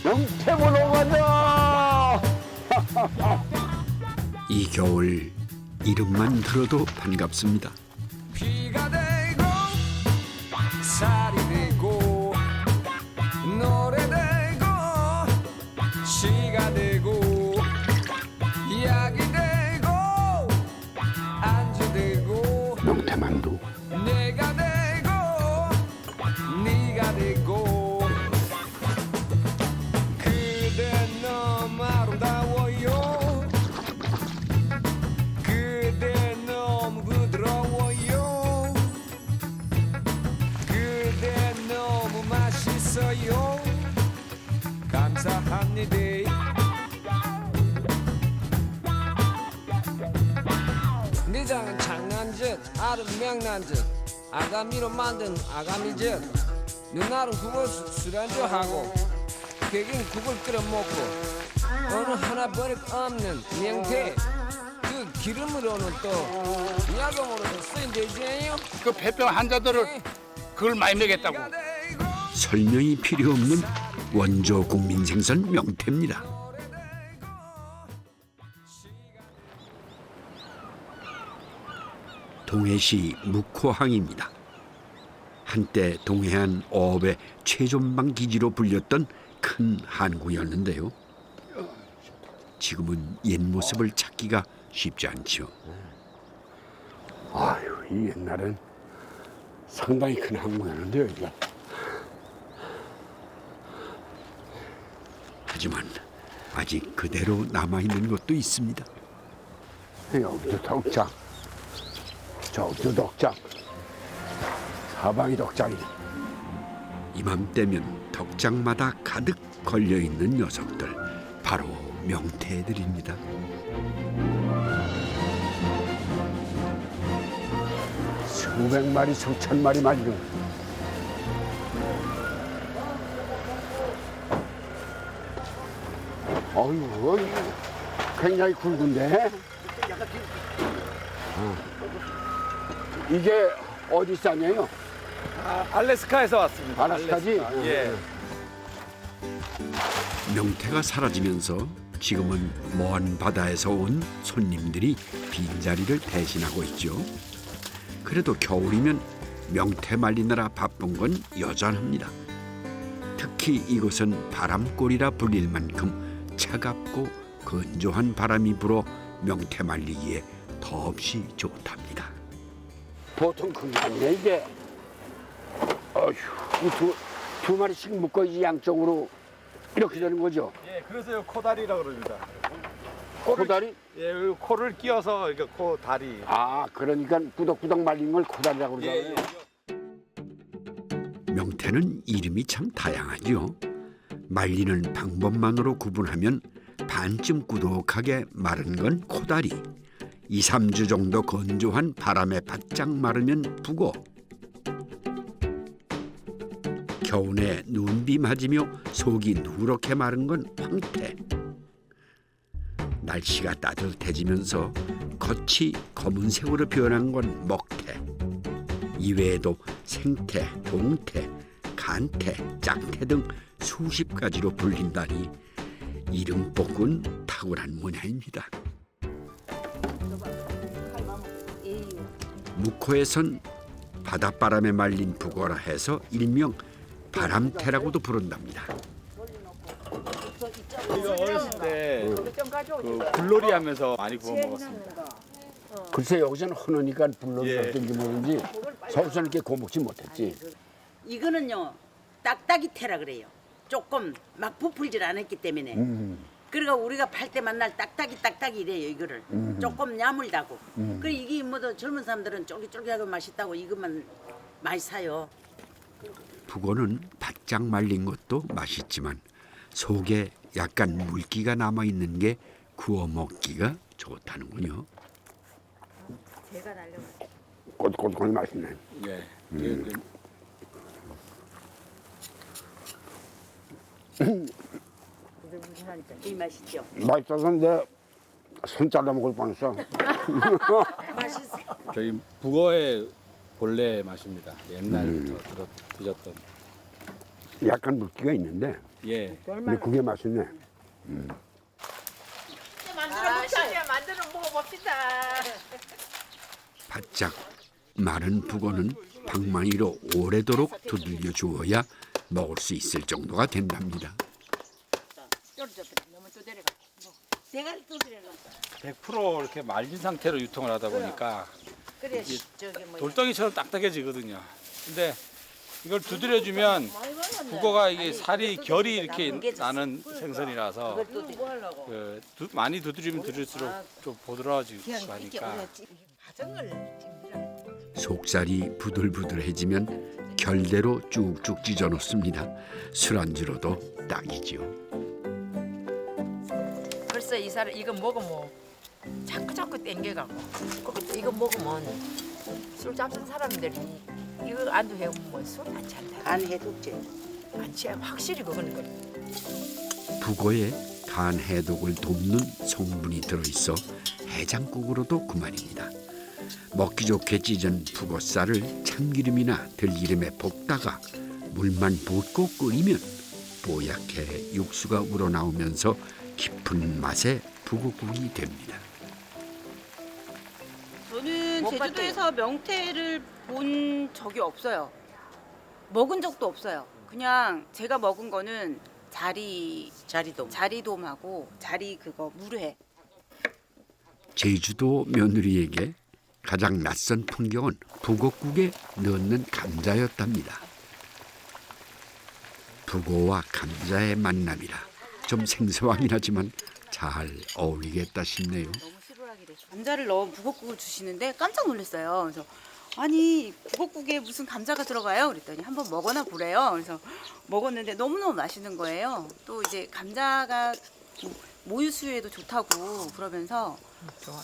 명태 보러 가자. 이 겨울 이름만 들어도 반갑습니다. 비가 되고 살이 되고 노래 되고 시가 되고 이야기 되고 안주 되고 명태만두. 내가 되고 네가 되고 그대 너무 아름다워요 그대 너무 부드러워요 그대 너무 맛있어요 감사합니다 내장은 장난짓 알은 명란짓 아가미로 만든 아가미젓 누나는 국을 술안주하고 개긴 국을 끓여 먹고 어느 하나 버릴 없는 명태 그 기름으로는 또 야금으로도 쓰인대지요 그 배병 환자들을 그걸 많이 먹였다고. 설명이 필요 없는 원조 국민 생선 명태입니다. 동해시 묵호항입니다. 한때 동해안 어업의 최전방 기지로 불렸던 큰 항구였는데요. 지금은 옛 모습을 찾기가 쉽지 않죠. 아유, 이 옛날엔 상당히 큰 항구였는데요, 이거. 하지만 아직 그대로 남아있는 것도 있습니다. 여기도 덕장, 저기도 덕장, 사방이 덕장이. 이맘때면 덕장마다 가득 걸려있는 녀석들, 바로 명태들입니다. 수백 마리, 수천 마리 말이죠. 어휴, 굉장히 굵은데? 이게 어디 산이에요? 알래스카에서 왔습니다. 알래스카지? 예. 명태가 사라지면서 지금은 먼 바다에서 온 손님들이 빈자리를 대신하고 있죠. 그래도 겨울이면 명태 말리느라 바쁜 건 여전합니다. 특히 이곳은 바람골이라 불릴 만큼 차갑고 건조한 바람이 불어 명태 말리기에 더없이 좋답니다. 보통 큰 게 아니네, 이게. 어휴, 두 마리씩 묶어야지 양쪽으로 이렇게 되는 거죠? 예, 그래서 코다리라고 그럽니다. 코다리? 예, 그 코를 끼워서 이게 코다리. 아, 그러니까 꾸덕꾸덕 말린 걸 코다리라고 그러잖아요. 명태는 이름이 참 다양하죠. 말리는 방법만으로 구분하면 반쯤 꾸덕하게 마른 건 코다리, 2, 3주 정도 건조한 바람에 바짝 마르면 북어, 겨우내 눈비 맞으며 속이 누렇게 마른 건 황태, 날씨가 따뜻해지면서 겉이 검은색으로 변한 건 먹태, 이외에도 생태, 동태, 간태, 짝태 등 수십 가지로 불린다니 이름복은 탁월한 문화입니다. 묵호에선 바닷바람에 말린 북어라 해서 일명 바람태라고도 부른답니다. 이거 어렸을 때 그 불놀이 하면서 많이 구워 먹었습니다. 글쎄 여기서는 흔하니까 불러서 예. 어떤지 모르는지 서울서는 이렇게 구워 먹지 못했지. 이거는요 딱딱이 태라 그래요. 조금 막 부풀질 않았기 때문에. 그러니까 우리가 팔 때 만날 딱딱이 이래요 이거를. 조금 야물다고. 그래 이게 뭐도 젊은 사람들은 쫄깃쫄깃하고 맛있다고 이것만 많이 사요. 북어는 바짝 말린 것도 맛있지만 속에 약간 물기가 남아 있는 게 구워 먹기가 좋다는군요. 제가 날려. 꼬들꼬들 맛있네. 예. 이 맛있죠. 맛있어서 내 손 잘라 먹을 뻔했어. 저희 북어의 본래 맛입니다. 옛날부터 드셨던. 약간 물기가 있는데 예. 근데 그게 맛있네. 만들어 먹어봅시다. 바짝 마른 북어는 방망이로 오래도록 두들겨 주어야 먹을 수 있을 정도가 된답니다. 100% 이렇게 말린 상태로 유통을 하다 보니까 그래, 이게 저기 뭐 돌덩이처럼 딱딱해지거든요. 근데 이걸 두드려주면 북어가 이게 살이 결이 이렇게 나는 생선이라서 많이 두드리면 두드릴수록 좀 부드러워지고 하니까 속살이 부들부들해지면 결대로 쭉쭉 찢어 놓습니다. 술안주로도 딱이지요. 벌써 이 사람 이거 먹으면 자꾸 땡겨가고 그것도 이거 먹으면 술 잡는 사람들이 이거 안도 해보면 술 안 찬다. 안 해독제. 안 취해 확실히 그거는 그래. 북어에 간 해독을 돕는 성분이 들어있어 해장국으로도 그만입니다. 먹기 좋게 찢은 북어살을 참기름이나 들기름에 볶다가 물만 붓고 끓이면 뽀얗게 육수가 우러나오면서 깊은 맛의 북어국이 됩니다. 저는 제주도에서 명태를 본 적이 없어요. 먹은 적도 없어요. 그냥 제가 먹은 거는 자리돔하고 자리 그거 물회. 제주도 며느리에게 가장 낯선 풍경은 북어국에 넣는 감자였답니다. 북어와 감자의 만남이라 좀 생소하긴 하지만 잘 어울리겠다 싶네요. 너무 실오라기래. 감자를 넣은 북엇국을 주시는데 깜짝 놀랐어요. 그래서 아니 북엇국에 무슨 감자가 들어가요? 그랬더니 한번 먹어나 보래요. 그래서 먹었는데 너무너무 맛있는 거예요. 또 이제 감자가 모유 수유에도 좋다고 그러면서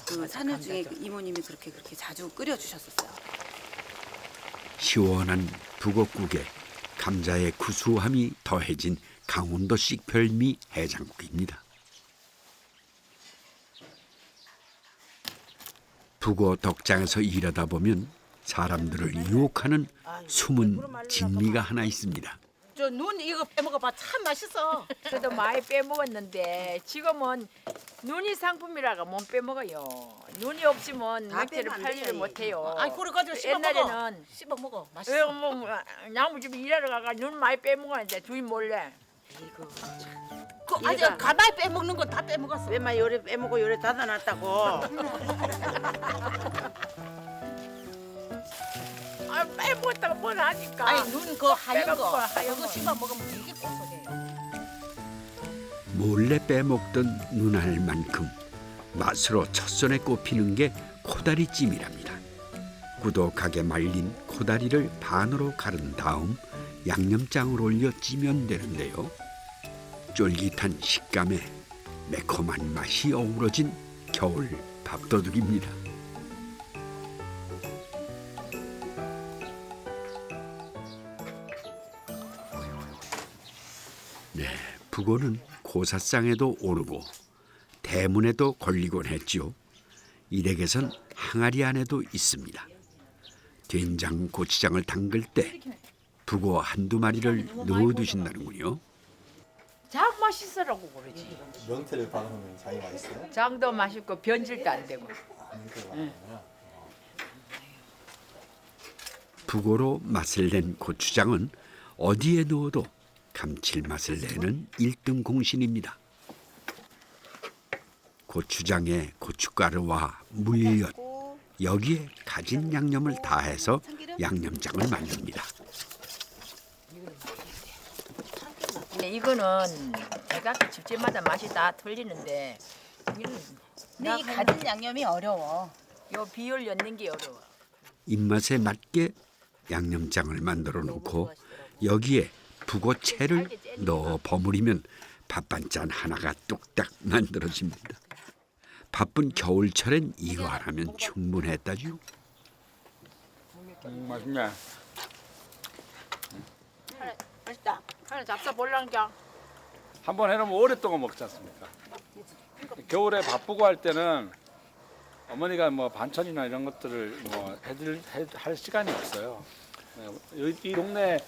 그 산후 중에 그 이모님이 그렇게 자주 끓여 주셨었어요. 시원한 북어국에 감자의 구수함이 더해진 강원도식 별미 해장국입니다. 북어 덕장에서 일하다 보면 사람들을 유혹하는 숨은 진미가 하나 있습니다. 저 눈 이거 빼먹어봐 참 맛있어. 저도 많이 빼먹었는데 지금은 눈이 상품이라가 못 빼먹어요. 눈이 없으면 맥주를 팔지를 못해요. 아이 그래가지고 씹어 먹어. 옛날에는 씹어 먹어. 왜 맛있어. 뭐 나무집 일하러 가가 눈 많이 빼먹었는데 주인 몰래. 그 아직 가만히 빼먹는 거 다 빼먹었어. 왜만 요래 빼먹고 요래 닫아놨다고. 아 빼먹었다가 뭘 하니까. 아니 눈 그 하얀 빼먹고 거 하얀 그거 거. 씹어 먹으면 되게 고소해요. 몰래 빼먹던 눈알만큼 맛으로 첫손에 꼽히는 게 코다리찜이랍니다. 꾸덕하게 말린 코다리를 반으로 가른 다음 양념장을 올려 찌면 되는데요. 쫄깃한 식감에 매콤한 맛이 어우러진 겨울 밥도둑입니다. 네, 북어는 고사상에도 오르고 대문에도 걸리곤 했죠. 이 댁에선 항아리 안에도 있습니다. 된장, 고추장을 담글 때 북어 한두 마리를 넣어두신다는군요. 장 맛있으라고 그러지. 명태를 박으면 장이 맛있어요? 장도 맛있고 변질도 안 되고. 북어로 맛을 낸 고추장은 어디에 넣어도 감칠맛을 내는 1등 공신입니다. 고추장에 고춧가루와 물엿, 여기에 가진 양념을 다해서 양념장을 만듭니다. 근데 이거는 제가 집집마다 맛이 다 틀리는데 이거는 근데 이 가진 양념이 어려워. 요 비율 넣는 게 어려워. 입맛에 맞게 양념장을 만들어 놓고 여기에 북어채를 넣어 버무리면 밥반찬 하나가 뚝딱 만들어집니다. 바쁜 겨울철엔 이거 하나면 충분했다죠. 맛있네. 맛있다. 하나 잡숴 볼랑겨. 한번 해놓으면 오랫동안 먹지 않습니까? 겨울에 바쁘고 할 때는 어머니가 뭐 반찬이나 이런 것들을 뭐 할 시간이 없어요. 이 동네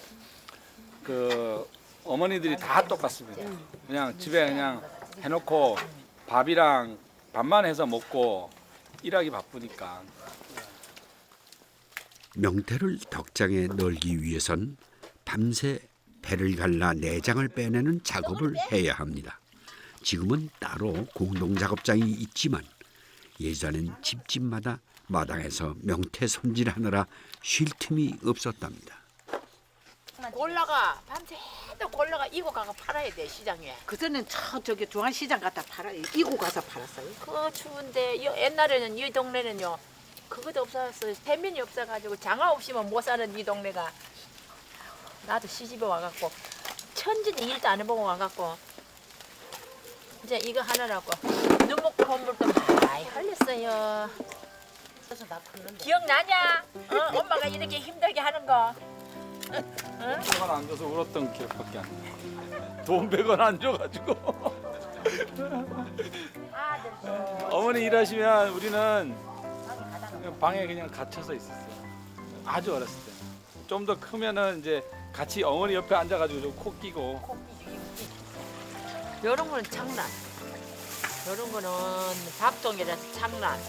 그 어머니들이 다 똑같습니다. 그냥 집에 그냥 해놓고 밥이랑 밥만 해서 먹고 일하기 바쁘니까. 명태를 덕장에 널기 위해선 밤새 배를 갈라 내장을 빼내는 작업을 해야 합니다. 지금은 따로 공동 작업장이 있지만 예전엔 집집마다 마당에서 명태 손질하느라 쉴 틈이 없었답니다. 골라가 밤새도 골라가 이고 가가 팔아야 돼 시장에. 그전엔 저기 중앙시장 갖다 이고 가서 팔았어요. 그 추운데 옛날에는 이 동네는요 그것도 없었어요. 세면이 없어가지고 장화 없이만 못 사는 이 동네가. 나도 시집에 와갖고 천지는 일도 안 해보고 와갖고 이제 이거 하느라고 눈목 콧물도 많이 흘렸어요. 기억나냐? 엄마가 이렇게 힘들게 하는 거. 응? 100원 안 줘서 울었던 기억밖에 안 나. 돈 100원 안 줘가지고. 어머니 일하시면 우리는 방에 그냥 갇혀서 있었어요. 아주 어렸을 때. 좀 더 크면은 이제 같이 어머니 옆에 앉아가지고 좀 코 끼고. 이런 거는 장난. 이런 거는 밥통이라서 장난.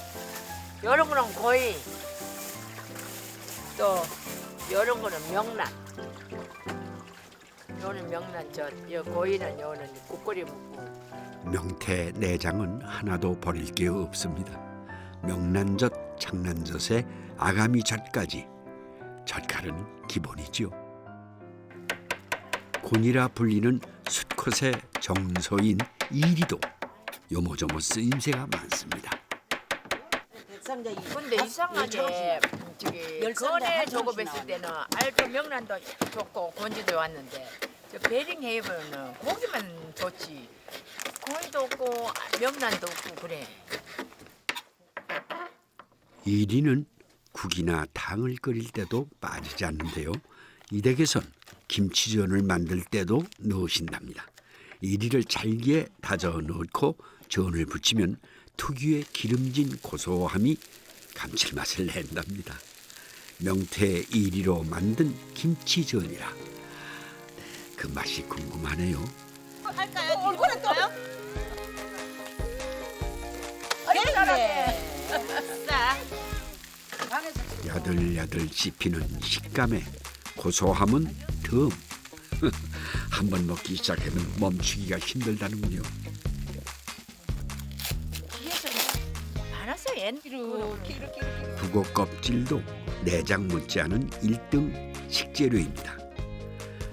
이런 거는 고이. 또 이런 거는 명란. 요는 명란 요 고이는 요는 국거리 묵고. 명태 내장은 하나도 버릴 게 없습니다. 명란젓, 장난젓에 아가미젓까지 젓갈은 기본이죠. 곤이라 불리는 숫컷의 정서인 이리도 요모조모 쓰임새가 많습니다. 근데 이상하게 저기 건에 작업했을 때는 알도 명란도 좋고 곤지도 왔는데 저 베링 해보면 고기만 좋지 곤도 없고 명란도 없고 그래. 이리는 국이나 탕을 끓일 때도 빠지지 않는데요. 이 댁에선 김치전을 만들 때도 넣으신답니다. 이리를 잘게 다져 넣고 전을 부치면 특유의 기름진 고소함이 감칠맛을 낸답니다. 명태 이리로 만든 김치전이라 그 맛이 궁금하네요. 할까요? 얼굴은 또요? 네. 싸. 야들야들 씹히는 식감에 고소함은 덤. 한번 먹기 시작하면 멈추기가 힘들다는군요. 많았어요 옛. 북어 껍질도 내장 못지않은 1등 식재료입니다.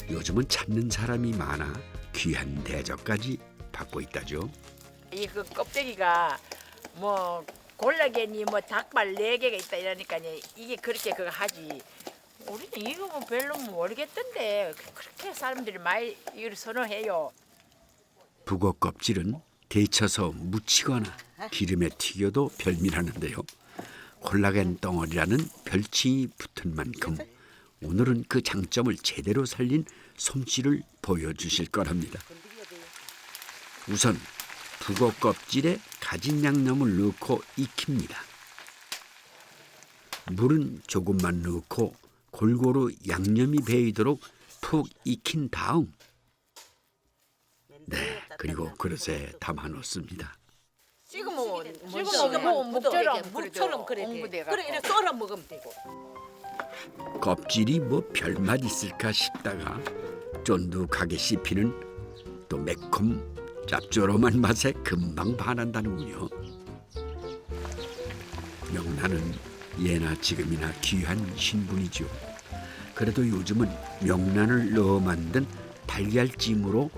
요즘은 찾는 사람이 많아 귀한 대접까지 받고 있다죠. 이 그 껍데기가 뭐 골라겐이 뭐 닭발 4개가 있다 이러니까 이게 그렇게 그거 하지. 우리는 이거 뭐 별로 모르겠던데 그렇게 사람들이 많이 이걸 선호해요. 북어 껍질은 데쳐서 무치거나 기름에 튀겨도 별미라는데요. 콜라겐 덩어리라는 별칭이 붙은 만큼 오늘은 그 장점을 제대로 살린 솜씨를 보여주실 거랍니다. 우선 북어 껍질에 가진 양념을 넣고 익힙니다. 물은 조금만 넣고 골고루 양념이 배이도록 푹 익힌 다음 그리고 그릇에 담아 놓습니다. 지금은 묵처럼 그래. 그래 이렇게 썰어 먹으면 되고. 껍질이 뭐 별맛 있을까 싶다가 쫀득하게 씹히는 또 매콤 짭조름한 맛에 금방 반한다는군요. 명란은 예나 지금이나 귀한 신분이죠. 그래도 요즘은 명란을 넣어 만든 달걀찜으로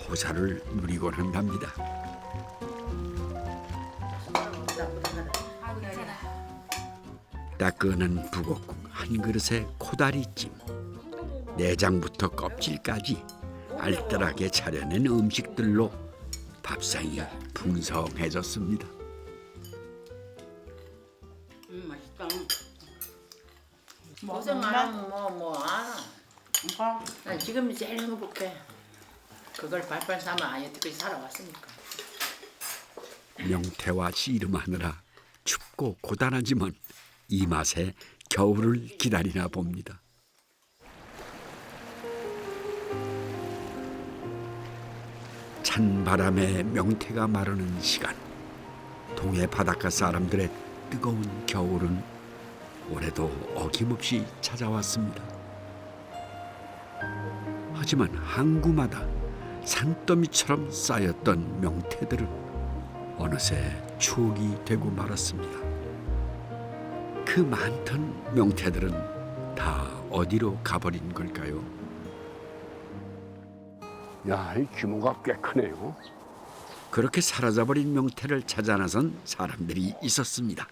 호사를 누리곤 한답니다. 따끈한 북어국 한 그릇에 코다리찜, 내장부터 껍질까지 알뜰하게 차려낸 음식들로 밥상이 풍성해졌습니다. 맛있다. 고생 안 하면 뭐 알아. 난 지금이 제일 행복해. 그걸 발발 삼아 여태까지 살아왔으니까. 명태와 씨름하느라 춥고 고단하지만 이 맛에 겨울을 기다리나 봅니다. 찬 바람에 명태가 마르는 시간, 동해 바닷가 사람들의 뜨거운 겨울은 올해도 어김없이 찾아왔습니다. 하지만 항구마다 산더미처럼 쌓였던 명태들은 어느새 추억이 되고 말았습니다. 그 많던 명태들은 다 어디로 가버린 걸까요? 야, 이 규모가 꽤 크네요. 그렇게 사라져버린 명태를 찾아 나선 사람들이 있었습니다.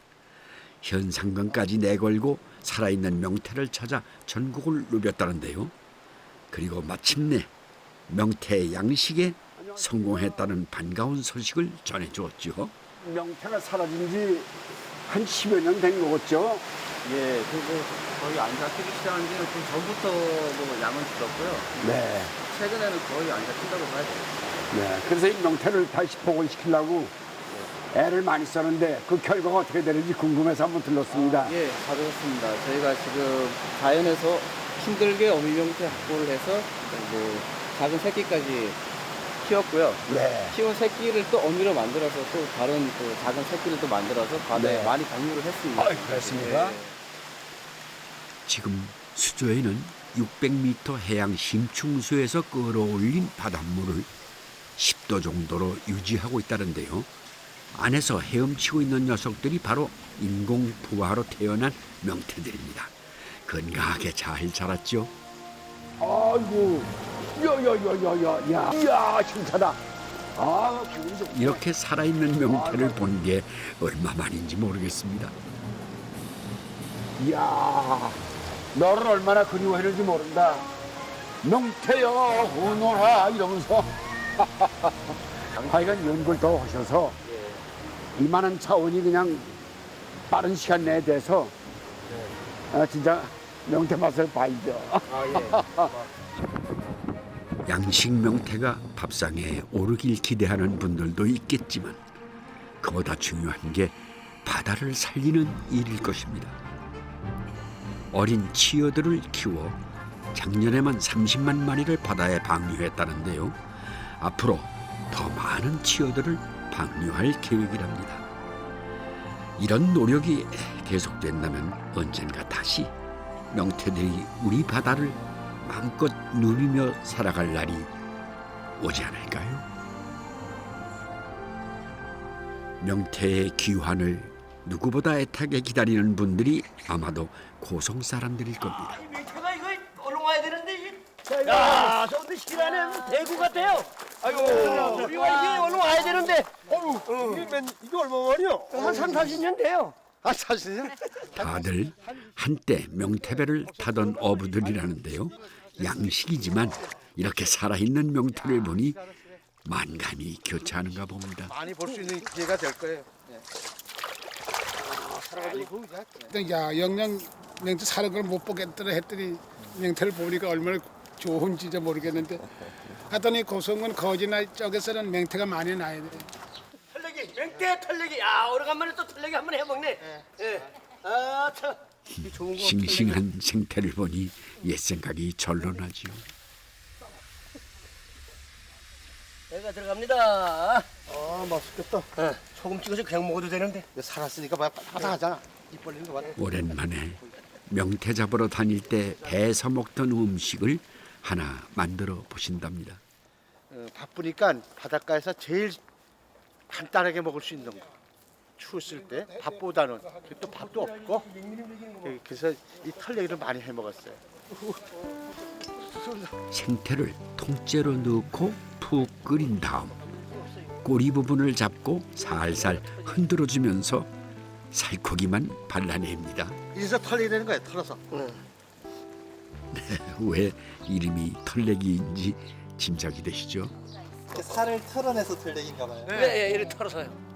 현상금까지 내걸고 살아있는 명태를 찾아 전국을 누볐다는데요. 그리고 마침내 명태 양식에 성공했다는 반가운 소식을 전해주었죠. 명태가 사라진 지 한 10여 년 된 거겠죠? 예, 그리고 거의 안 잡히기 시작한 지는 좀 전부터 뭐 양은 줄었고요. 네. 최근에는 거의 안 잡힌다고 봐야 돼요. 네. 그래서 이 명태를 다시 복원시키려고 애를 많이 썼는데 그 결과가 어떻게 되는지 궁금해서 한번 들렀습니다. 예, 받았습니다. 저희가 지금 자연에서 힘들게 어미명태 확보를 해서 뭐 작은 새끼까지 키웠고요. 네. 키운 새끼를 또 어미로 만들어서 또 다른 그 작은 새끼를 또 만들어서 바다에 네. 많이 방류를 했습니다. 그렇습니까? 예. 지금 수조에는 600m 해양 심층수에서 끌어올린 바닷물을 10도 정도로 유지하고 있다는데요. 안에서 헤엄치고 있는 녀석들이 바로 인공 부화로 태어난 명태들입니다. 건강하게 잘 자랐죠. 아이고, 야야야야야, 이야 힘차다. 아, 기분이 좋. 이렇게 살아있는 명태를 본 게 얼마만인지 모르겠습니다. 이야, 너를 얼마나 그리워했는지 모른다. 명태여 오너라 이러면서. 하여간 연구를 더 하셔서 이만한 차원이 그냥 빠른 시간 내에 돼서 진짜 명태 맛을 봐야죠. 양식 명태가 밥상에 오르길 기대하는 분들도 있겠지만 그보다 중요한 게 바다를 살리는 일일 것입니다. 어린 치어들을 키워 작년에만 30만 마리를 바다에 방류했다는데요. 앞으로 더 많은 치어들을 방류할 계획이랍니다. 이런 노력이 계속된다면 언젠가 다시 명태들이 우리 바다를 마음껏 누비며 살아갈 날이 오지 않을까요? 명태의 귀환을 누구보다 애타게 기다리는 분들이 아마도 고성 사람들일 겁니다. 명태가 이거 얼른 와야 되는데. 야, 저런데 시간은 대구 같아요. 아이고, 우리가 이게 얼른 와야 되는데. 이게 얼마만이요? 한 3, 40년 돼요. 아, 40년? 다들 한때 명태배를 타던 어부들이라는데요. 양식이지만 이렇게 살아있는 명태를 보니 만감이 교차하는가 봅니다. 많이 볼 수 있는 기회가 될 거예요. 야, 영양 명태 사는 걸 못 보겠더라 했더니 명태를 보니까 얼마나 좋은지 모르겠는데 하더니 고성은 거지나 쪽에서는 명태가 많이 나야 돼. 털레기, 명태 털레기. 야, 오래간만에 또 털레기 한번 해먹네. 예. 아, 참. 싱싱한 생태를 보니 옛 생각이 절로 나지요. 내가 들어갑니다. 아, 맛있겠다. 소금 찍어서 그냥 먹어도 되는데. 살았으니까 바삭하잖아. 입 벌리는 거 봐. 오랜만에 명태 잡으러 다닐 때 배에서 먹던 음식을 하나 만들어 보신답니다. 바쁘니까 바닷가에서 제일 간단하게 먹을 수 있는 거. 추웠을 때 밥보다는 또 밥도 없고 그래서 이 털레기를 많이 해 먹었어요. 생태를 통째로 넣고 푹 끓인 다음 꼬리 부분을 잡고 살살 흔들어주면서 살코기만 발라냅니다. 이래서 털레기 되는 거예요. 털어서. 왜 이름이 털레기인지 짐작이 되시죠? 살을 털어내서 털레기인가 봐요. 네, 이렇게 털어서요.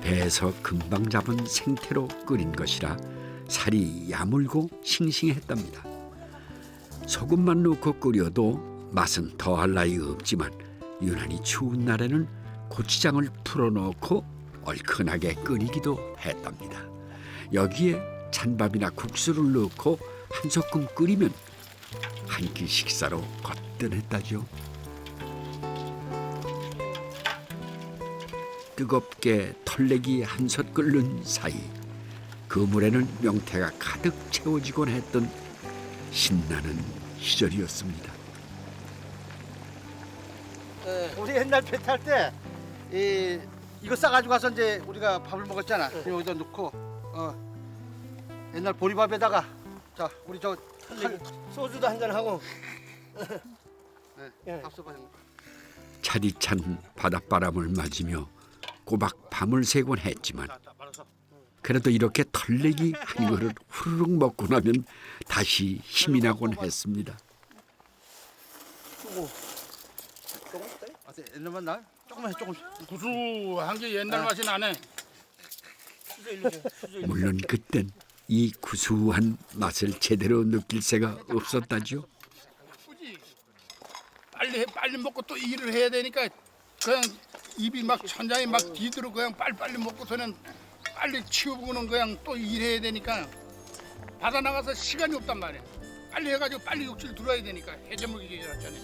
배에서 금방 잡은 생태로 끓인 것이라 살이 야물고 싱싱했답니다. 소금만 넣고 끓여도 맛은 더할 나위 없지만 유난히 추운 날에는 고추장을 풀어넣고 얼큰하게 끓이기도 했답니다. 여기에 찬밥이나 국수를 넣고 한 소끔 끓이면 한 끼 식사로 거뜬했다죠. 뜨겁게 털내기 한솥 끓는 사이 그물에는 명태가 가득 채워지곤 했던 신나는 시절이었습니다. 우리 옛날 배 탈 때 이거 싸가지고 가서 이제 우리가 밥을 먹었잖아. 여기다 넣고 옛날 보리밥에다가 자 우리 저 소주도 한잔 하고. 네, 밥 써봐. 차디찬 바닷바람을 맞으며 꼬박 밤을 새곤 했지만 그래도 이렇게 털내기 한 그릇 후루룩 먹고 나면 다시 힘이 나곤 했습니다. 옛날 맛 나? 조금만 해, 조금. 구수한 게 옛날 맛이 나네. 물론 그땐 이 구수한 맛을 제대로 느낄 새가 없었다죠. 빨리 먹고 또 일을 해야 되니까 그냥 입이 막 천장이 막 뒤들어 그냥 빨리 먹고서는 빨리 치우고는 그냥 또 일해야 되니까 바다 나가서 시간이 없단 말이야. 빨리 해가지고 빨리 육질 들어야 되니까 해저물기 전에.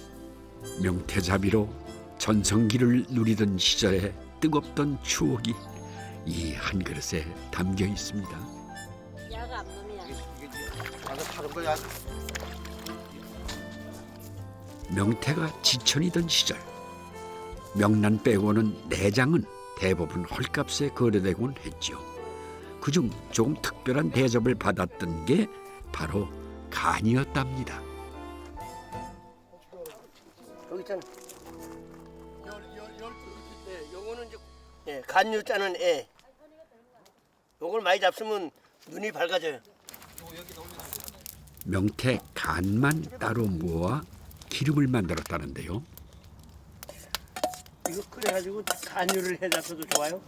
명태잡이로 전성기를 누리던 시절의 뜨겁던 추억이 이 한 그릇에 담겨 있습니다. 야가 앞놈이야. 가서 다른 거야. 명태가 지천이던 시절 명란 빼고는 내장은 대부분 헐값에 거래되곤 했죠. 그중 조금 특별한 대접을 받았던 게 바로 간이었답니다. 여기 있잖아. 요거는 이제 간유 짜는 애. 요걸 많이 잡수면 눈이 밝아져요. 명태 간만 따로 모아 기름을 만들었다는데요. 이거 그래가지고 간유를 해 잡숴도 좋아요.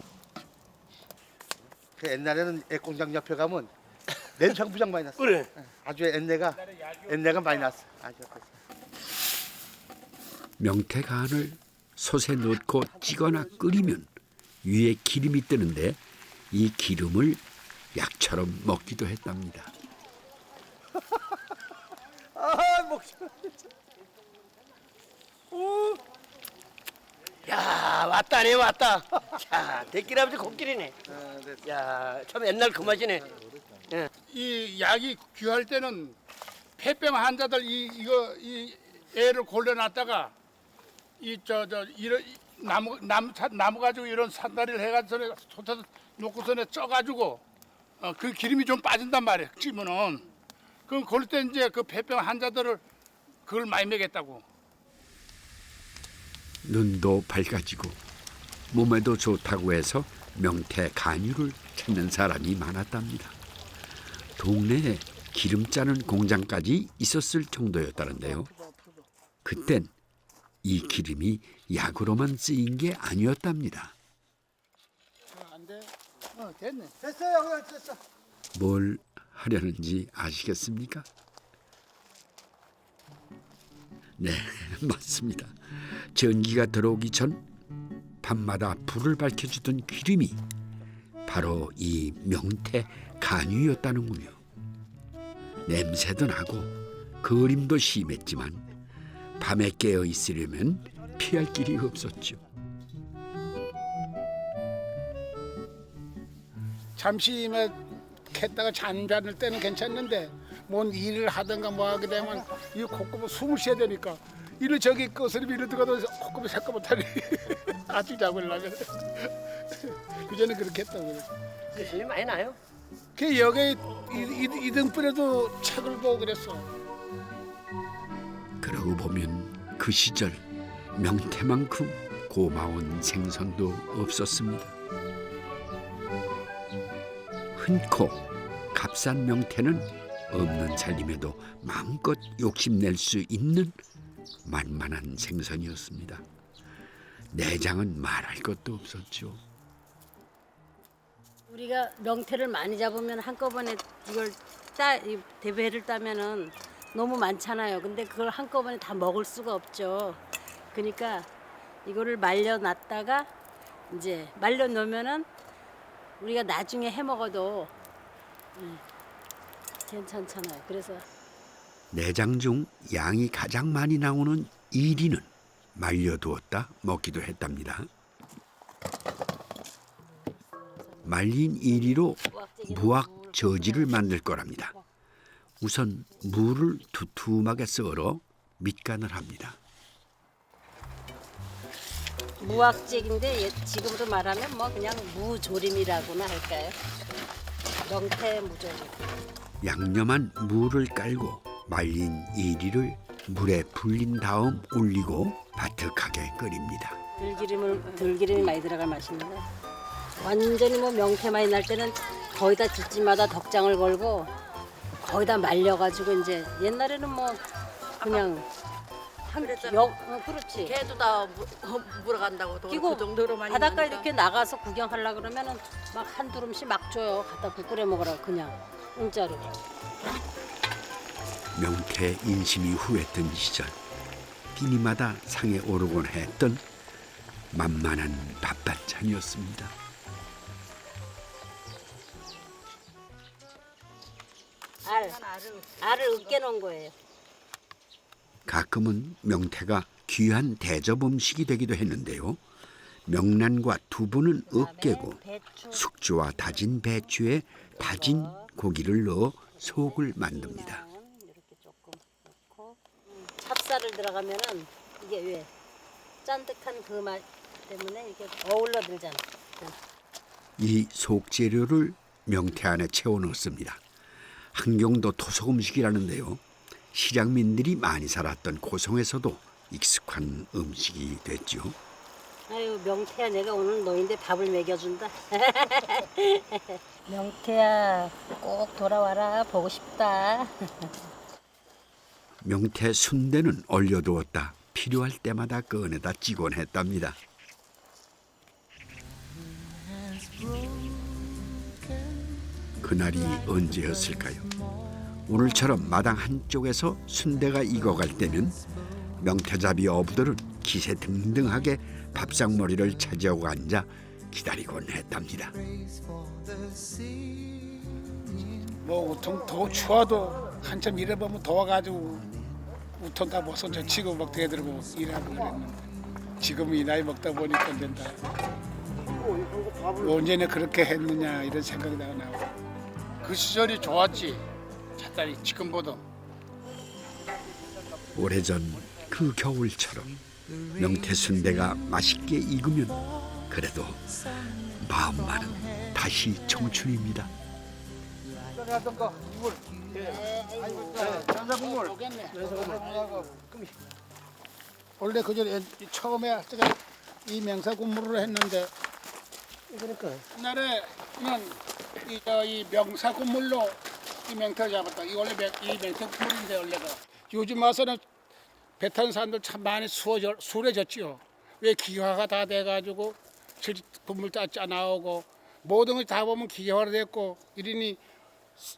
그 옛날에는 애공장 옆에 가면 냄새 부장 많이 났어. 그래. 아주 옛내가 많이 났어. 아주. 명태 간을 솥에 넣고 찌거나 끓이면 위에 기름이 뜨는데 이 기름을 약처럼 먹기도 했답니다. 아, 목소리. 야, 왔다네, 왔다. 자, 대길 아버지 코끼리네. 야, 참 옛날 그 맛이네. 예. 이 약이 귀할 때는 폐병 환자들 이 애를 골려놨다가 이런 나무 가지고 이런 산다리를 해가지고 솥에 놓고서는 쪄가지고 그 기름이 좀 빠진단 말이에요. 찌면은 그럼 그럴 때 이제 그 폐병 환자들을 그걸 많이 먹였다고. 눈도 밝아지고 몸에도 좋다고 해서 명태 간유를 찾는 사람이 많았답니다. 동네에 기름 짜는 공장까지 있었을 정도였다는데요. 그땐 이 기름이 약으로만 쓰인 게 아니었답니다. 안 돼? 됐네. 됐어요, 됐어. 뭘 하려는지 아시겠습니까? 네, 맞습니다. 전기가 들어오기 전 밤마다 불을 밝혀주던 기름이 바로 이 명태 간유였다는군요. 냄새도 나고 거림도 심했지만 밤에 깨어 있으려면 피할 길이 없었죠. 잠시 캤다가 잠자는 때는 괜찮는데 뭔 일을 하든가 뭐 하게 되면 이 콧구멍 숨을 쉬어야 되니까 이를 저기 거스름 이를 들어가도 콧구멍 새까 못하니 아직 잡으려면 그전에 그렇게 했다고. 소리 많이 나요? 그 여기 이등불에도 책을 보고 그랬어. 그러고 보면 그 시절 명태만큼 고마운 생선도 없었습니다. 흔코 값싼 명태는 없는 살림에도 마음껏 욕심낼 수 있는 만만한 생선이었습니다. 내장은 말할 것도 없었죠. 우리가 명태를 많이 잡으면 한꺼번에 이걸 대배를 따면은 너무 많잖아요. 근데 그걸 한꺼번에 다 먹을 수가 없죠. 그러니까 이거를 말려놨다가 이제 말려놓으면은 우리가 나중에 해 먹어도 괜찮잖아요. 그래서 내장 중 양이 가장 많이 나오는 이리는 말려두었다 먹기도 했답니다. 말린 이리로 무학 저지를 만들 거랍니다. 우선 무를 두툼하게 썰어 밑간을 합니다. 무학잭인데 지금으로 말하면 뭐 그냥 무조림이라고나 할까요? 명태 무조림. 양념한 무를 깔고 말린 이리를 물에 불린 다음 올리고 바삭하게 끓입니다. 들기름이 많이 들어갈 맛입니다. 완전히 뭐 명태 많이 날 때는 거의 다 집집마다 덕장을 걸고 거의 다 말려가지고 이제 옛날에는 뭐 그냥 그렇지. 개도 다 물어간다고 그리고 그 정도로 많이 바닷가 나니까. 이렇게 나가서 구경하려 그러면은 막 한 두름씩 막 줘요. 갖다 국 끓여 먹으라 그냥 공짜로. 명태 인심이 후했던 시절 비니마다 상에 오르곤 했던 만만한 밥반찬이었습니다. 알을 으깨 놓은 거예요. 가끔은 명태가 귀한 대접 음식이 되기도 했는데요. 명란과 두부는 으깨고 숙주와 다진 배추에 다진 고기를 넣어 속을 만듭니다. 이렇게 조금 넣고 찹쌀을 들어가면은 이게 왜 짠득한 그 맛 때문에 이게 어울러 들잖아. 이 속재료를 명태 안에 채워 넣습니다. 한경도 토속 음식이라는데요. 실향민들이 많이 살았던 고성에서도 익숙한 음식이 됐죠. 아유 명태야, 내가 오늘 너인데 밥을 먹여준다. 명태야, 꼭 돌아와라. 보고 싶다. 명태 순대는 얼려두었다 필요할 때마다 꺼내다 찌곤 했답니다. 그날이 언제였을까요? 오늘처럼 마당 한쪽에서 순대가 익어갈 때면 명태잡이 어부들은 기세 등등하게 밥상머리를 차지하고 앉아 기다리곤 했답니다. 뭐 우통 더 추워도 한참 일해보면 더워가지고 우통 다 벗어 젖히고 막 대들고 일하고 그랬는데 지금은 이 나이 먹다 보니까 안 된다. 언제나 그렇게 했느냐 이런 생각이 나고. 그 시절이 좋았지. 차라리 지금보다. 오래전 그 겨울처럼 명태 순대가 맛있게 익으면 그래도 마음만은 다시 청춘입니다. 원래 그전에 처음에 제가 이 명사 군무를 했는데 그러니까 옛날에는 이 명사 군물로 이 명태를 잡았다. 이 원래 이 명태 군물인데 원래가 요즘 와서는 배 타는 사람들 참 많이 수월해졌지요. 왜 기화가 다 돼가지고 국물 다 나오고 모든 걸 다 보면 기계화로 됐고 이러니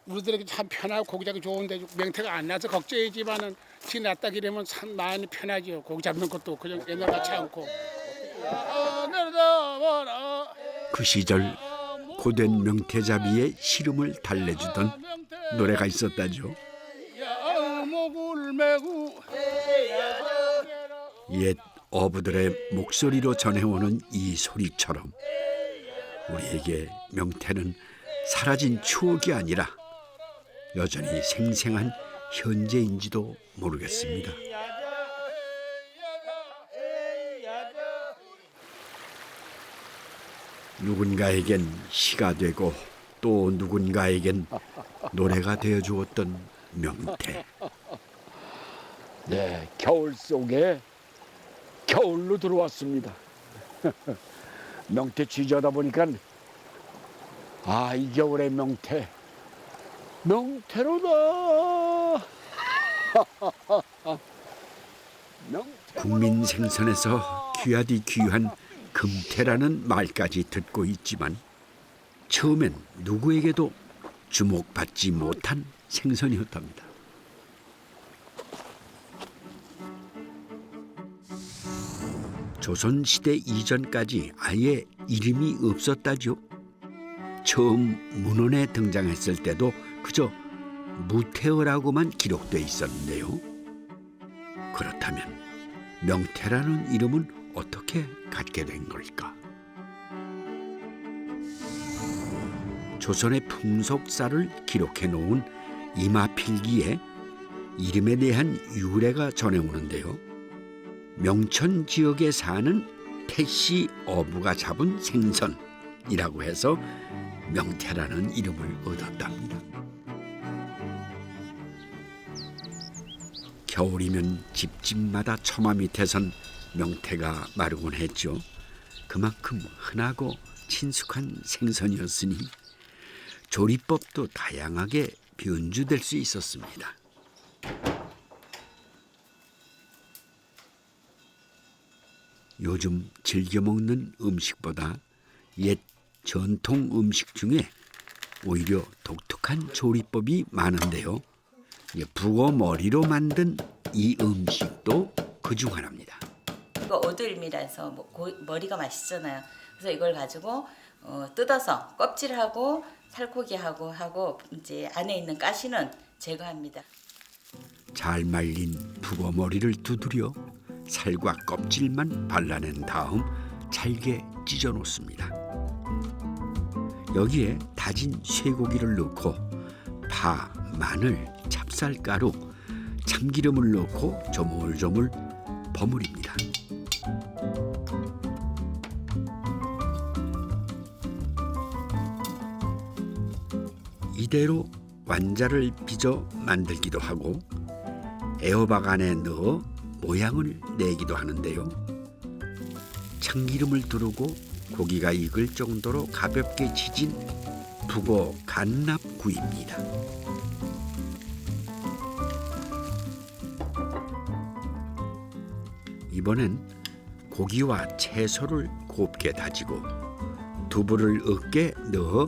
우리들에게 참 편하고 고기 잡기 좋은데 명태가 안 나서 걱정이지만은 지 났다 그러면 참 많이 편하지요. 고기 잡는 것도 그냥 옛날 같지 않고. 그 시절 고된 명태잡이의 시름을 달래주던 노래가 있었다죠. 옛 어부들의 목소리로 전해오는 이 소리처럼 우리에게 명태는 사라진 추억이 아니라 여전히 생생한 현재인지도 모르겠습니다. 누군가에겐 시가 되고 또 누군가에겐 노래가 되어주었던 명태. 네, 겨울 속에 겨울로 들어왔습니다. 명태 취재하다 보니까 이 겨울의 명태로다. 국민 생선에서 귀하디 귀한 금태라는 말까지 듣고 있지만 처음엔 누구에게도 주목받지 못한 생선이었답니다. 조선시대 이전까지 아예 이름이 없었다죠. 처음 문헌에 등장했을 때도 그저 무태어라고만 기록돼 있었는데요. 그렇다면 명태라는 이름은 어떻게 갖게 된 걸까? 조선의 풍속사를 기록해 놓은 이마필기에 이름에 대한 유래가 전해오는데요. 명천 지역에 사는 태씨 어부가 잡은 생선이라고 해서 명태라는 이름을 얻었답니다. 겨울이면 집집마다 처마 밑에선 명태가 마르곤 했죠. 그만큼 흔하고 친숙한 생선이었으니 조리법도 다양하게 변주될 수 있었습니다. 요즘 즐겨 먹는 음식보다 옛 전통 음식 중에 오히려 독특한 조리법이 많은데요. 북어 머리로 만든 이 음식도 그중 하나입니다. 이거 오돌미라서 머리가 맛있잖아요. 그래서 이걸 가지고 뜯어서 껍질하고 살코기하고 하고 이제 안에 있는 가시는 제거합니다. 잘 말린 북어 머리를 두드려 살과 껍질만 발라낸 다음 잘게 찢어 놓습니다. 여기에 다진 쇠고기를 넣고 파, 마늘, 찹쌀가루, 참기름을 넣고 조물조물 버무립니다. 이대로 완자를 빚어 만들기도 하고 애호박 안에 넣어 모양을 내기도 하는데요. 참기름을 두르고 고기가 익을 정도로 가볍게 지진 북어 간납구이입니다. 이번엔 고기와 채소를 곱게 다지고 두부를 으깨 넣어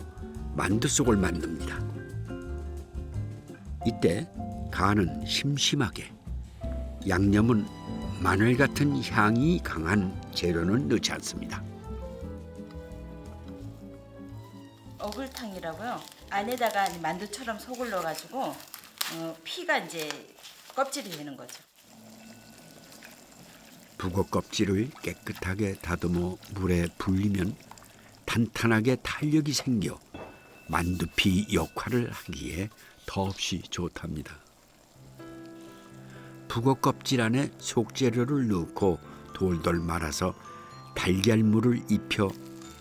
만두 속을 만듭니다. 이때 간은 심심하게, 양념은 마늘 같은 향이 강한 재료는 넣지 않습니다. 어글탕이라고요. 안에다가 만두처럼 속을 넣어가지고 피가 이제 껍질이 되는 거죠. 북어 껍질을 깨끗하게 다듬어 물에 불리면 탄탄하게 탄력이 생겨 만두피 역할을 하기에 더없이 좋답니다. 북어 껍질 안에 속재료를 넣고 돌돌 말아서 달걀물을 입혀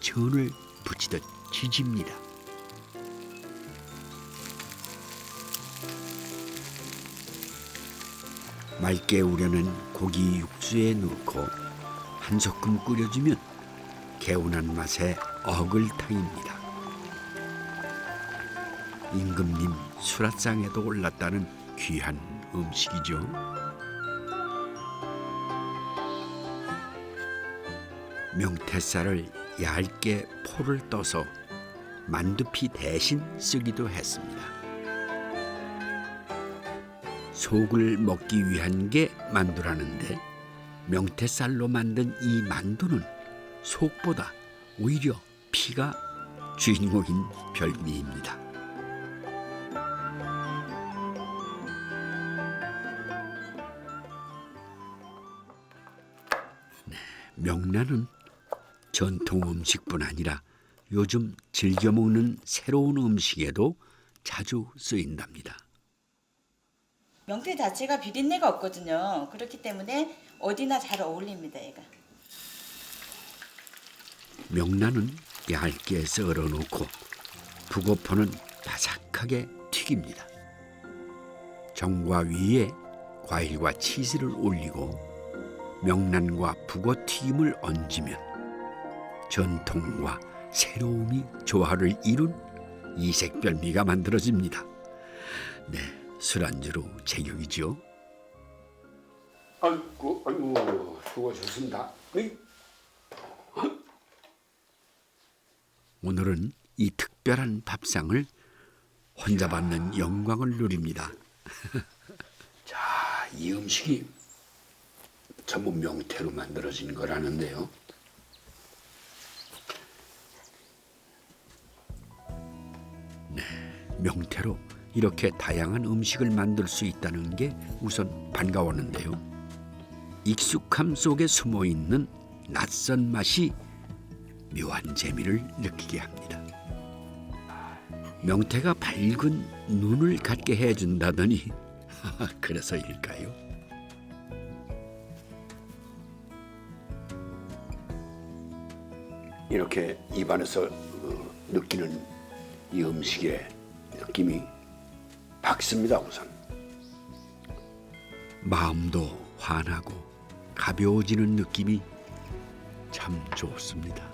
전을 부치듯 지집니다. 맑게 우려낸 고기 육수에 넣고 한 소끔 끓여주면 개운한 맛의 어글탕입니다. 임금님 수라상에도 올랐다는 귀한 음식이죠. 명태살을 얇게 포를 떠서 만두피 대신 쓰기도 했습니다. 속을 먹기 위한 게 만두라는데 명태살로 만든 이 만두는 속보다 오히려 피가 주인공인 별미입니다. 명란은 전통 음식뿐 아니라 요즘 즐겨 먹는 새로운 음식에도 자주 쓰인답니다. 명태 자체가 비린내가 없거든요. 그렇기 때문에 어디나 잘 어울립니다, 얘가. 명란은 얇게 썰어 놓고 북어포는 바삭하게 튀깁니다. 정과 위에 과일과 치즈를 올리고 명란과 북어 튀김을 얹으면 전통과 새로움이 조화를 이룬 이색별미가 만들어집니다. 네, 술안주로 제격이죠. 아이고, 수고하셨습니다. 오늘은 이 특별한 밥상을 혼자 받는 영광을 누립니다. 자, 이 음식이 전부 명태로 만들어진 거라는데요. 네, 명태로 이렇게 다양한 음식을 만들 수 있다는 게 우선 반가웠는데요. 익숙함 속에 숨어 있는 낯선 맛이 묘한 재미를 느끼게 합니다. 명태가 밝은 눈을 갖게 해준다더니 그래서일까요? 이렇게 입안에서 느끼는 이 음식의 느낌이 밝습니다. 우선 마음도 환하고 가벼워지는 느낌이 참 좋습니다.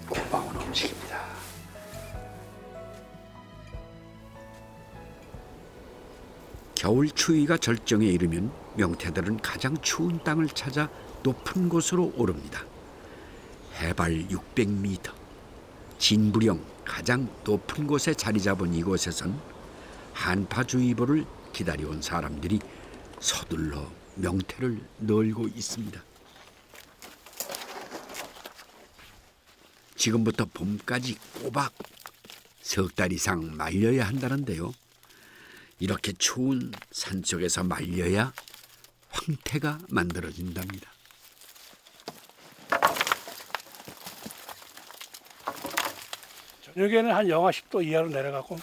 고마운 음식입니다. 겨울 추위가 절정에 이르면 명태들은 가장 추운 땅을 찾아 높은 곳으로 오릅니다. 해발 600m, 진부령 가장 높은 곳에 자리 잡은 이곳에선 한파주의보를 기다려온 사람들이 서둘러 명태를 널고 있습니다. 지금부터 봄까지 꼬박 석 달 이상 말려야 한다는데요. 이렇게 추운 산속에서 말려야 황태가 만들어진답니다. 저녁에는 한 영하 10도 이하로 내려가고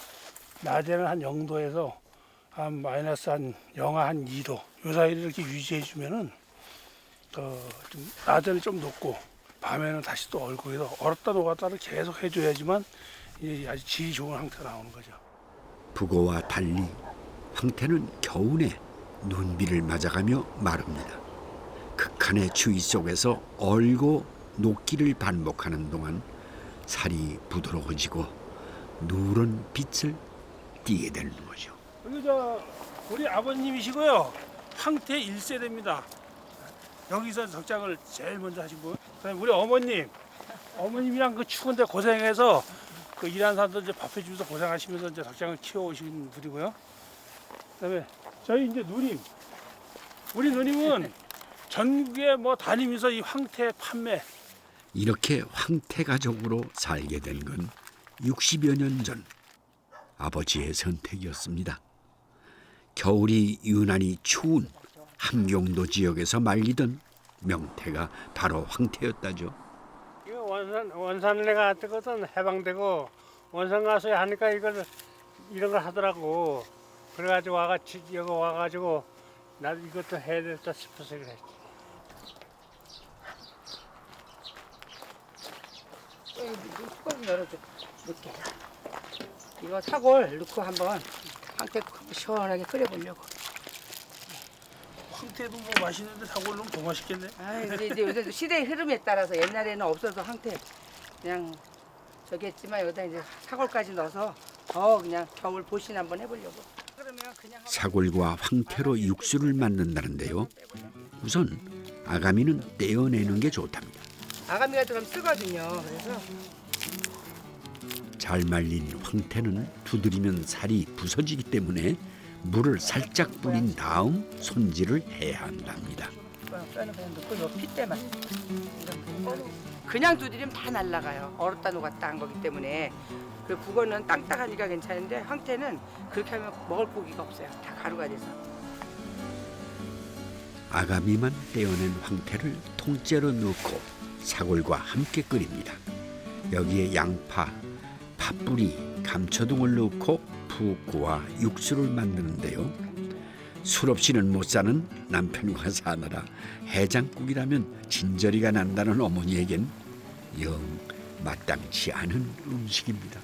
낮에는 한 0도에서 한 마이너스 한 영하 한 2도 요 사이를 이렇게 유지해 주면은 좀 낮에는 좀 높고 밤에는 다시 또 얼고 해서 얼었다 녹았다를 계속 해줘야지만 이제 아주 질이 좋은 황태가 나오는 거죠. 북어와 달리 황태는 겨우내 눈비를 맞아가며 마릅니다. 극한의 추위 속에서 얼고 녹기를 반복하는 동안 살이 부드러워지고 누런 빛을 띠게 되는 거죠. 여기 우리 아버님이시고요. 황태 1세대입니다. 여기서 덕장을 제일 먼저 하신 분. 그다음에 우리 어머님이랑 그 추운데 고생해서 그 일하는 사람들 이제 밥 해주면서 고생하시면서 이제 덕장을 키워오신 분이고요. 그다음에 저희 이제 누님, 우리 누님은 전국에 뭐 다니면서 이 황태 판매. 이렇게 황태 가족으로 살게 된 건 60여 년 전 아버지의 선택이었습니다. 겨울이 유난히 추운 함경도 지역에서 말리던 명태가 바로 황태였다죠. 이거 원산을 내가 뜨거든 해방되고 원산 가서 하니까 이런 걸 하더라고. 그래가지고 여기 와가지고 나 이것도 해야 되겠다 싶어서 그랬지. 뚜껑 열어줘. 넣게. 이거 사골 넣고 한번 황태 시원하게 끓여보려고. 황태도 뭐 맛있는데 사골 넣으면 더 맛있겠네. 이제 요새 시대의 흐름에 따라서 옛날에는 없어서 황태 그냥 저기 했지만 여기다 이제 사골까지 넣어서 더 그냥 겨울 보신 한번 해보려고. 사골과 황태로 육수를 만든다는데요. 우선 아가미는 떼어내는 게 좋답니다. 아가미가 들어가면 쓰거든요. 그래서 잘 말린 황태는 두드리면 살이 부서지기 때문에 물을 살짝 뿌린 다음 손질을 해야 한답니다. 뼈는 그냥 넣고 요 핏대만. 그냥 두드리면 다 날아가요. 얼었다 녹았다 한 거기 때문에. 그 북어는 딱딱하니까 괜찮은데 황태는 그렇게 하면 먹을 고기가 없어요. 다 가루가 돼서. 아가미만 떼어낸 황태를 통째로 넣고 사골과 함께 끓입니다. 여기에 양파, 팥뿌리, 감초 등을 넣고 푹 구워 육수를 만드는데요. 술 없이는 못 사는 남편과 사느라 해장국이라면 진저리가 난다는 어머니에겐 영 마땅치 않은 음식입니다.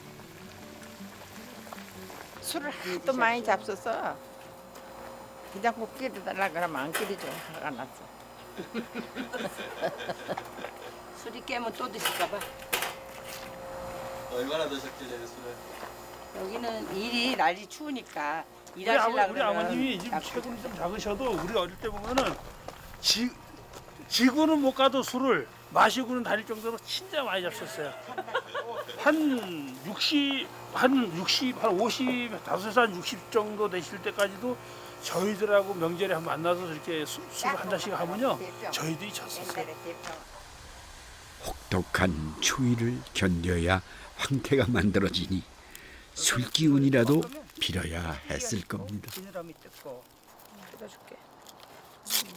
술을 하도 많이 잡숴서 그냥 못 끓여달라 그러면 안 끓이죠. 화가 났어. 술이 깨면 또 드실까 봐. 얼마나 드셨길래 술을? 여기는 일이 날이 추우니까 우리 일하시려고 아버님이 지금 체급이 좀 작으셔도 우리 어릴 때 보면은 지구는 못 가도 술을 마시고는 다닐 정도로 진짜 많이 잡혔어요. 한 55세 한 60 정도 되실 때까지도 저희들하고 명절에 한번 만나서 이렇게 술을 한 잔씩 하면요, 저희들이 졌었어요. 혹독한 추위를 견뎌야 황태가 만들어지니 술 기운이라도 빌어야 했을 겁니다. 지느러미 뜯고 뜯어줄게.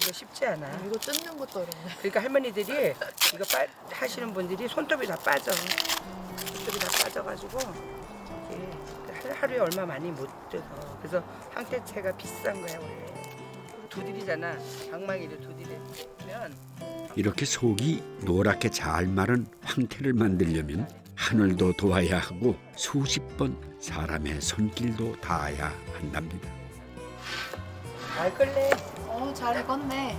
이거 쉽지 않아. 이거 뜯는 것도 어렵네. 그러니까 할머니들이 이거 하시는 분들이 손톱이 다 빠져. 손톱이 다 빠져가지고 이게 하루에 얼마 많이 못 뜯어. 그래서 황태채가 비싼 거야 원래. 두드리잖아. 방망이로 두드리면 이렇게 속이 노랗게 잘 마른 황태를 만들려면 하늘도 도와야 하고 수십 번 사람의 손길도 닿아야 한답니다. 잘 끌래. 잘 익었네.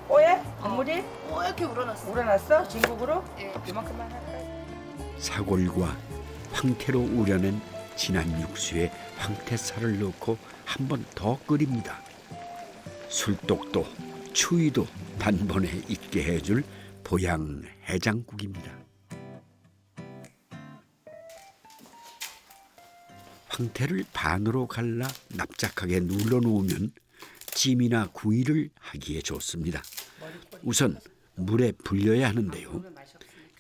뽀얘? 국물이? 이렇게 우러났어. 우러났어? 진국으로? 예. 이만큼만 할까? 사골과 황태로 우려낸 진한 육수에 황태살을 넣고 한 번 더 끓입니다. 술독도 추위도 단번에 잊게 해줄 보양 해장국입니다. 황태를 반으로 갈라 납작하게 눌러놓으면 찜이나 구이를 하기에 좋습니다. 우선 물에 불려야 하는데요.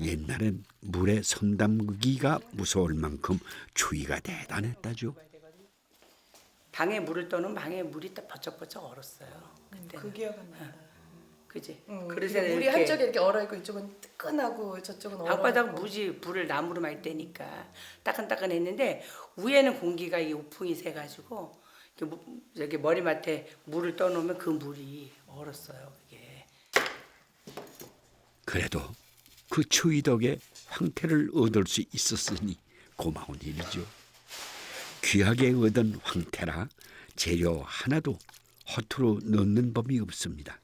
옛날엔 물에 손 담그기가 무서울 만큼 추위가 대단했다죠. 방에 물을 떠는 방에 물이 딱 버쩍버쩍 얼었어요. 그때. 그 기억은 나. 그지? 그래서 물이 한쪽에 이렇게 얼어 있고 이쪽은 뜨끈하고 저쪽은 얼어. 방바닥 무지 불을 나무로 많이 떼니까 따끈따끈했는데 위에는 공기가 이 우풍이 새가지고 이렇게 머리맡에 물을 떠놓으면 그 물이 얼었어요. 그게. 그래도 그 추위 덕에 황태를 얻을 수 있었으니 고마운 일이죠. 귀하게 얻은 황태라 재료 하나도 허투루 넣는 법이 없습니다.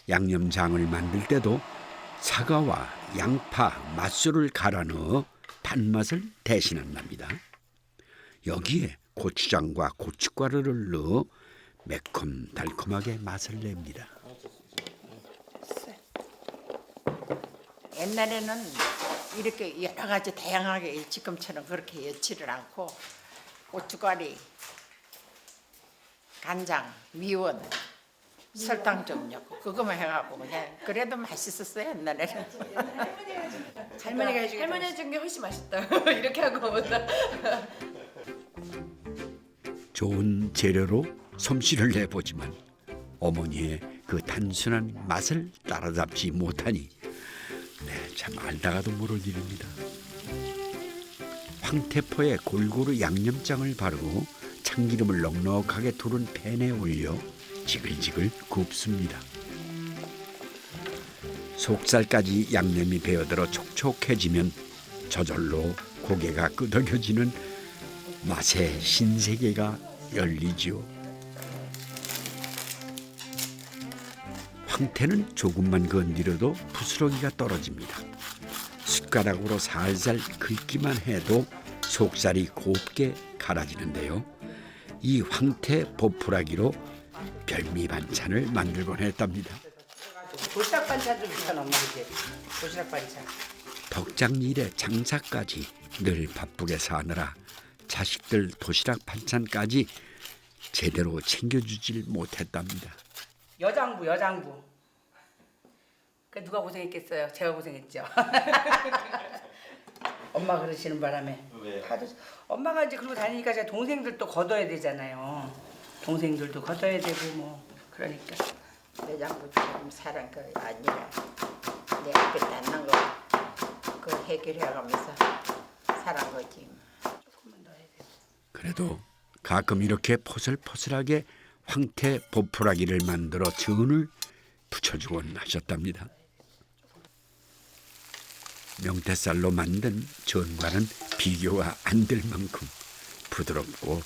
양념장을 만들 때도 사과와 양파, 맛술을 갈아 넣어 단맛을 대신한답니다. 여기에 고추장과 고춧가루를 넣어 매콤달콤하게 맛을 냅니다. 옛날에는 이렇게 여러 가지 다양하게 지금처럼 그렇게 여치를 않고 고춧가루, 간장, 미원, 설탕 좀 넣고 그거만 해갖고 그냥 그래도 맛있었어요 옛날에는. 할머니가 해준 게 훨씬 맛있다. 이렇게 하고 보다. 좋은 재료로 솜씨를 내보지만 어머니의 그 단순한 맛을 따라잡지 못하니 참 알다가도 모를 일입니다. 황태포에 골고루 양념장을 바르고 참기름을 넉넉하게 두른 팬에 올려 지글지글 굽습니다. 속살까지 양념이 배어들어 촉촉해지면 저절로 고개가 끄덕여지는 맛의 신세계가 열리지요. 황태는 조금만 건드려도 부스러기가 떨어집니다. 숟가락으로 살살 긁기만 해도 속살이 곱게 갈아지는데요. 이 황태 보풀하기로 별미 반찬을 만들곤 했답니다. 도시락 반찬도 비싸 엄마 이제. 도시락 반찬. 덕장일에 장사까지 늘 바쁘게 사느라 자식들 도시락 반찬까지 제대로 챙겨주질 못했답니다. 여장부. 그 누가 고생했겠어요? 제가 고생했죠. 엄마 그러시는 바람에. 왜? 엄마가 이제 그러고 다니니까 제가 동생들도 걷어야 되잖아요. 동생들도 걷어야 되고 뭐 그러니까. 여장부처럼 사람 그 아니라 내 앞에 닿는 거 그 해결해가면서 살한 거지. 그래도 가끔 이렇게 포슬포슬하게 황태 보풀하기를 만들어 전을 부쳐주곤 하셨답니다. 명태살로 만든 전과는 비교가 안 될 만큼 부드럽고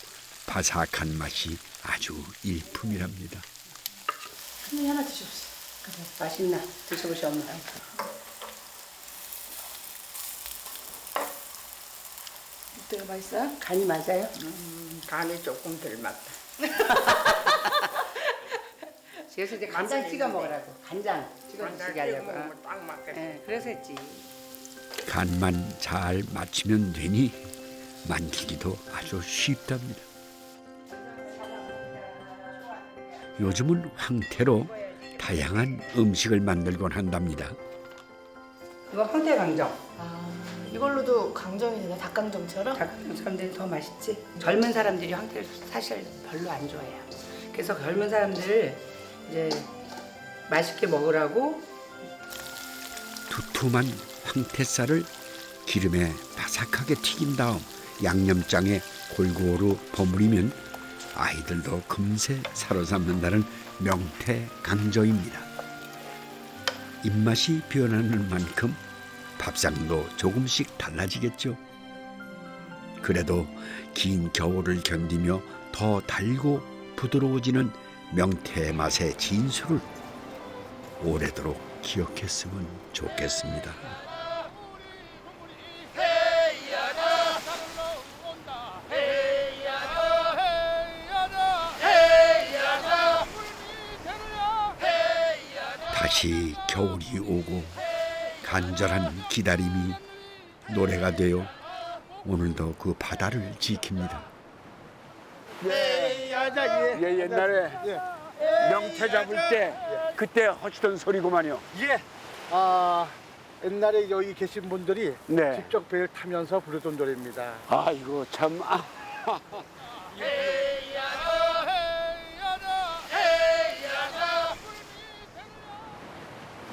바삭한 맛이 아주 일품이랍니다. 할머니 하나 드셔보세요. 그래, 맛있나? 드셔보셔 엄마. 어때요? 맛있어요? 간이 맞아요? 간이 조금 덜 맞다. 그래서 이제 간장 찍어 먹으라고. 간장 찍어 드시게 하려고. 딱 맞게. 네, 그래서 했지. 간만 잘 맞추면 되니 만들기도 아주 쉽답니다. 요즘은 황태로 다양한 음식을 만들곤 한답니다. 이거 황태 강정. 이걸로도 강정이 되나? 닭강정처럼? 닭강정처럼 되면 더 맛있지. 젊은 사람들이 황태를 사실 별로 안 좋아해요. 그래서 젊은 사람들을 이제 맛있게 먹으라고 두툼한 황태살을 기름에 바삭하게 튀긴 다음 양념장에 골고루 버무리면 아이들도 금세 사로잡는다는 명태 강정입니다. 입맛이 변하는 만큼 밥상도 조금씩 달라지겠죠. 그래도 긴 겨울을 견디며 더 달고 부드러워지는 명태의 맛의 진수를 오래도록 기억했으면 좋겠습니다. 다시 겨울이 오고 간절한 기다림이 노래가 되어 오늘도 그 바다를 지킵니다. 예, 옛날에 명태 잡을 때 그때 하시던 소리구만요. 예. 옛날에 여기 계신 분들이 네. 직접 배를 타면서 부르던 노래입니다. 아이고 참.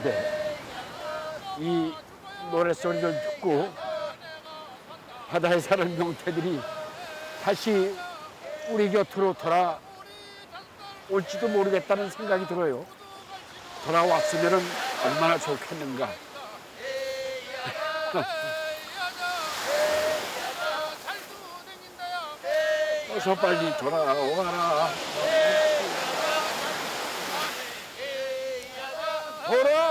네. 이 노랫소리를 듣고 바다에 사는 명태들이 다시 우리 곁으로 돌아올지도 모르겠다는 생각이 들어요. 돌아왔으면 얼마나 좋겠는가. 어서 빨리 돌아와라. 돌아!